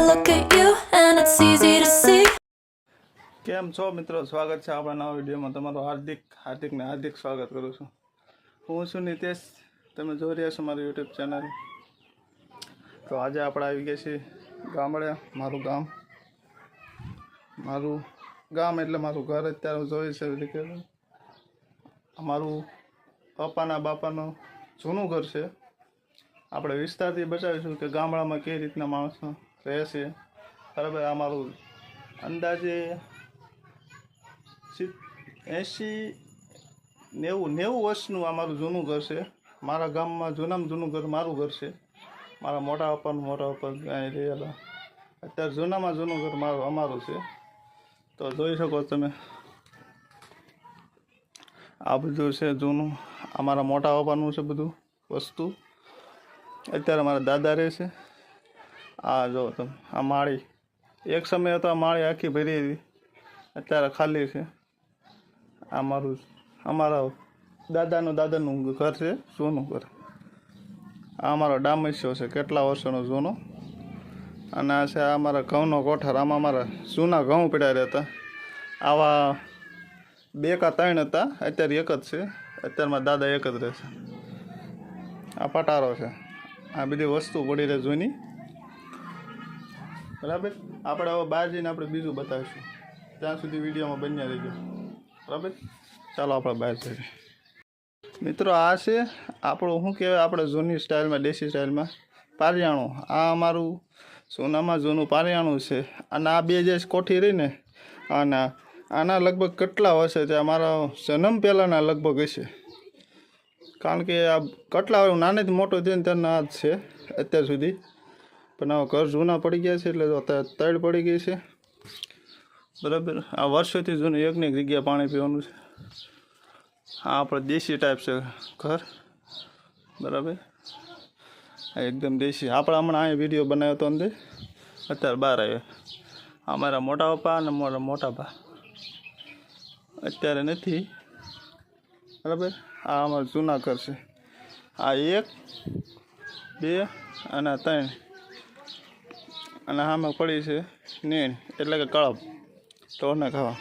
look at you and it's easy to see. કેમ છો મિત્રો, સ્વાગત છે આપણા નવા વિડીયોમાં. તમારું હાર્દિક સ્વાગત કરું છું. હું છું નિતેશ, તમે જોઈ રહ્યા છો મારું યુટ્યુબ ચેનલ. તો આજે આપણે આવી ગયા છીએ ગામડે. મારું ગામ એટલે મારું ઘર અત્યારે જોઈ છે કે અમારું પપ્પાના બાપાનું જૂનું ઘર છે. આપણે વિસ્તારથી બતાવીશું કે ગામડામાં કઈ રીતના માણસો રહે છે. બરાબર, આ મારું અંદાજે 80-90 વર્ષનું આ મારું જૂનું ઘર છે. મારા ગામમાં જૂનામાં જૂનું ઘર મારું ઘર છે. મારા મોટા પપ્પા અહીં રહેલા. અત્યારે જૂનામાં જૂનું ઘર અમારું છે. તો જોઈ શકો તમે, આ બધું છે જૂનું. અમારા મોટા પપ્પાનું છે બધું વસ્તુ. અત્યારે મારા દાદા રહે છે. આ જો તમે, આ માળી એક સમય હતો, આ માળી આખી ભરી હતી, અત્યારે ખાલી છે. આ અમારા દાદાનું ઘર છે, જૂનું ઘર. આ અમારો ડામસ્યો છે, કેટલા વર્ષોનો જૂનો. અને આ છે અમારા ઘઉંનો કોઠાર. આમાં અમારા જૂના ઘઉં પીડા રહેતા. આવા 2 કે 3 હતા, અત્યારે એક જ છે. અત્યારે મારા દાદા એક જ રહેશે. આ પટારો છે. આ બધી વસ્તુ પડી રહે જૂની. બરાબર, આપણે હવે બહાર જઈને આપણે બીજું બતાવીશું. ત્યાં સુધી વિડીયોમાં બન્યા રહીજો. બરાબર, ચાલો આપણે બહાર જઈએ. મિત્રો, આ છે આપણું શું કહેવાય, આપણે જૂની સ્ટાઇલમાં, દેશી સ્ટાઇલમાં પારિયાણું. આ અમારું સોનામાં જૂનું પારિયાણું છે. અને આ 2 જે કોઠી રહી ને, આના લગભગ કેટલા વર્ષે છે, અમારા જન્મ પહેલાંના લગભગ હશે. કારણ કે આ કેટલા નાનેથી મોટો થયો ને ત્યારના આ જ છે અત્યાર સુધી. પણ આ ઘર જૂના પડી ગયા છે, એટલે અત્યારે તળ પડી ગઈ છે. બરાબર, આ વર્ષોથી જૂનું એકને એક જગ્યાએ પાણી પીવાનું છે. આ આપણે દેશી ટાઈપ છે ઘર. બરાબર, એકદમ દેશી. આપણે હમણાં અહીં વિડીયો બનાવ્યો હતો અંદર, અત્યારે બહાર આવ્યો. અમારા મોટા પપ્પા અને મારા મોટા ભા અત્યારે નથી. બરાબર, આ અમારું જૂના ઘર છે. આ 1, 2 અને 3. અને આમાં પડી છે નીણ, એટલે કે કળપ, ઢોરને ખાવા.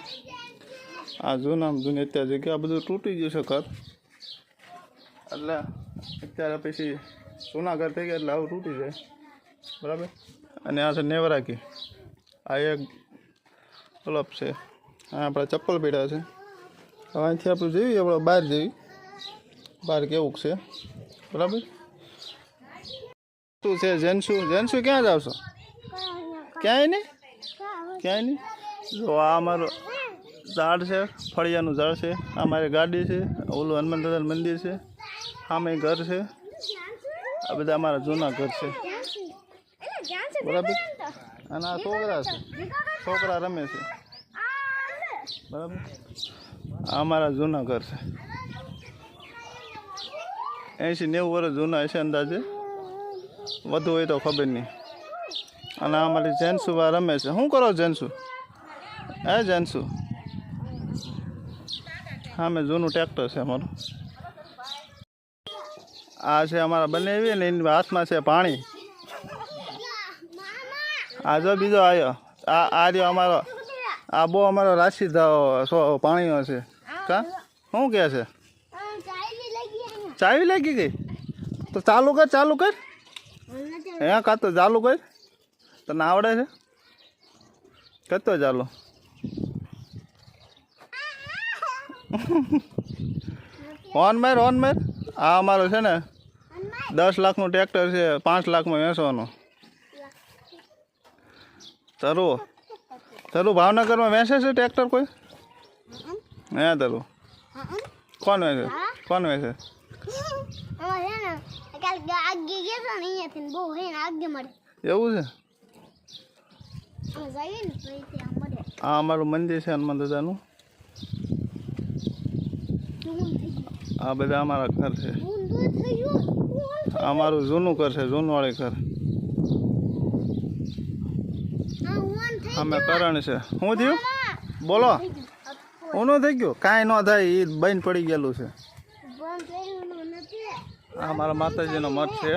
આ જૂનામાં જૂની અત્યારે જગ્યા બધું તૂટી ગયું છે ઘર. એટલે અત્યારે પછી જૂના ઘર થઈ ગયા એટલે આવું તૂટી જાય. બરાબર, અને આ છે નેવરાકી. આ એક કળપ છે. આ આપણા ચપ્પલ પીડા છે. હવે અહીંથી આપણે જોઈએ, આપણે બહાર જઈએ, બહાર કેવું છે. બરાબર, શું છે જેન્સુ ક્યાં જાવ છો? ક્યાંય નહીં. જો આ અમારું ઝાડ છે, ફળિયાનું ઝાડ છે. આ મારી ગાડી છે. ઓલું હનુમાન દાદાનું મંદિર છે. સામે ઘર છે. આ બધા અમારા જૂના ઘર છે. બરાબર, અને આ છોકરા છે, છોકરા રમે છે. બરાબર, આ અમારા જૂના ઘર છે. 80-90 વર્ષ જૂના હશે અંદાજે, વધુ હોય તો ખબર નહીં. અને અમારી જેન્સુ રમે છે. શું કરો જેન્સુ? જેન્સુ હા, મેં જૂનું ટ્રેક્ટર છે અમારું. આ છે અમારા બનાવીએ ને, એની હાથમાં છે પાણી. આ જો બીજો આવ્યો. આ રહ્યો અમારો. આ બહુ અમારો રાશિ પાણીનો છે. કા શું કહે છે? ચાવી લાગી ગઈ તો ચાલુ કર. હે, કાં તો ચાલુ કર. તને આવડે છે? કરતો ચાલો. ઓન માર. આ અમારું છે ને 10 લાખનું ટ્રેક્ટર છે, 5 લાખમાં વેચવાનું. તરું ભાવનગરમાં વેચે છે ટ્રેક્ટર કોઈ? હે તરું કોણ વેચે? એવું છે. આ અમારું મંદિર છે હનુમાન દાદાનું. આ બધા અમારા ઘર છે. અમારું જૂનું ઘર છે, જૂનવાળી ઘર. અમે કરણ છે. શું થયું બોલો? ઊનું થઈ ગયું? કાંઈ ન થાય, એ બંધ પડી ગયેલું છે. આ મારા માતાજીનો મઠ છે.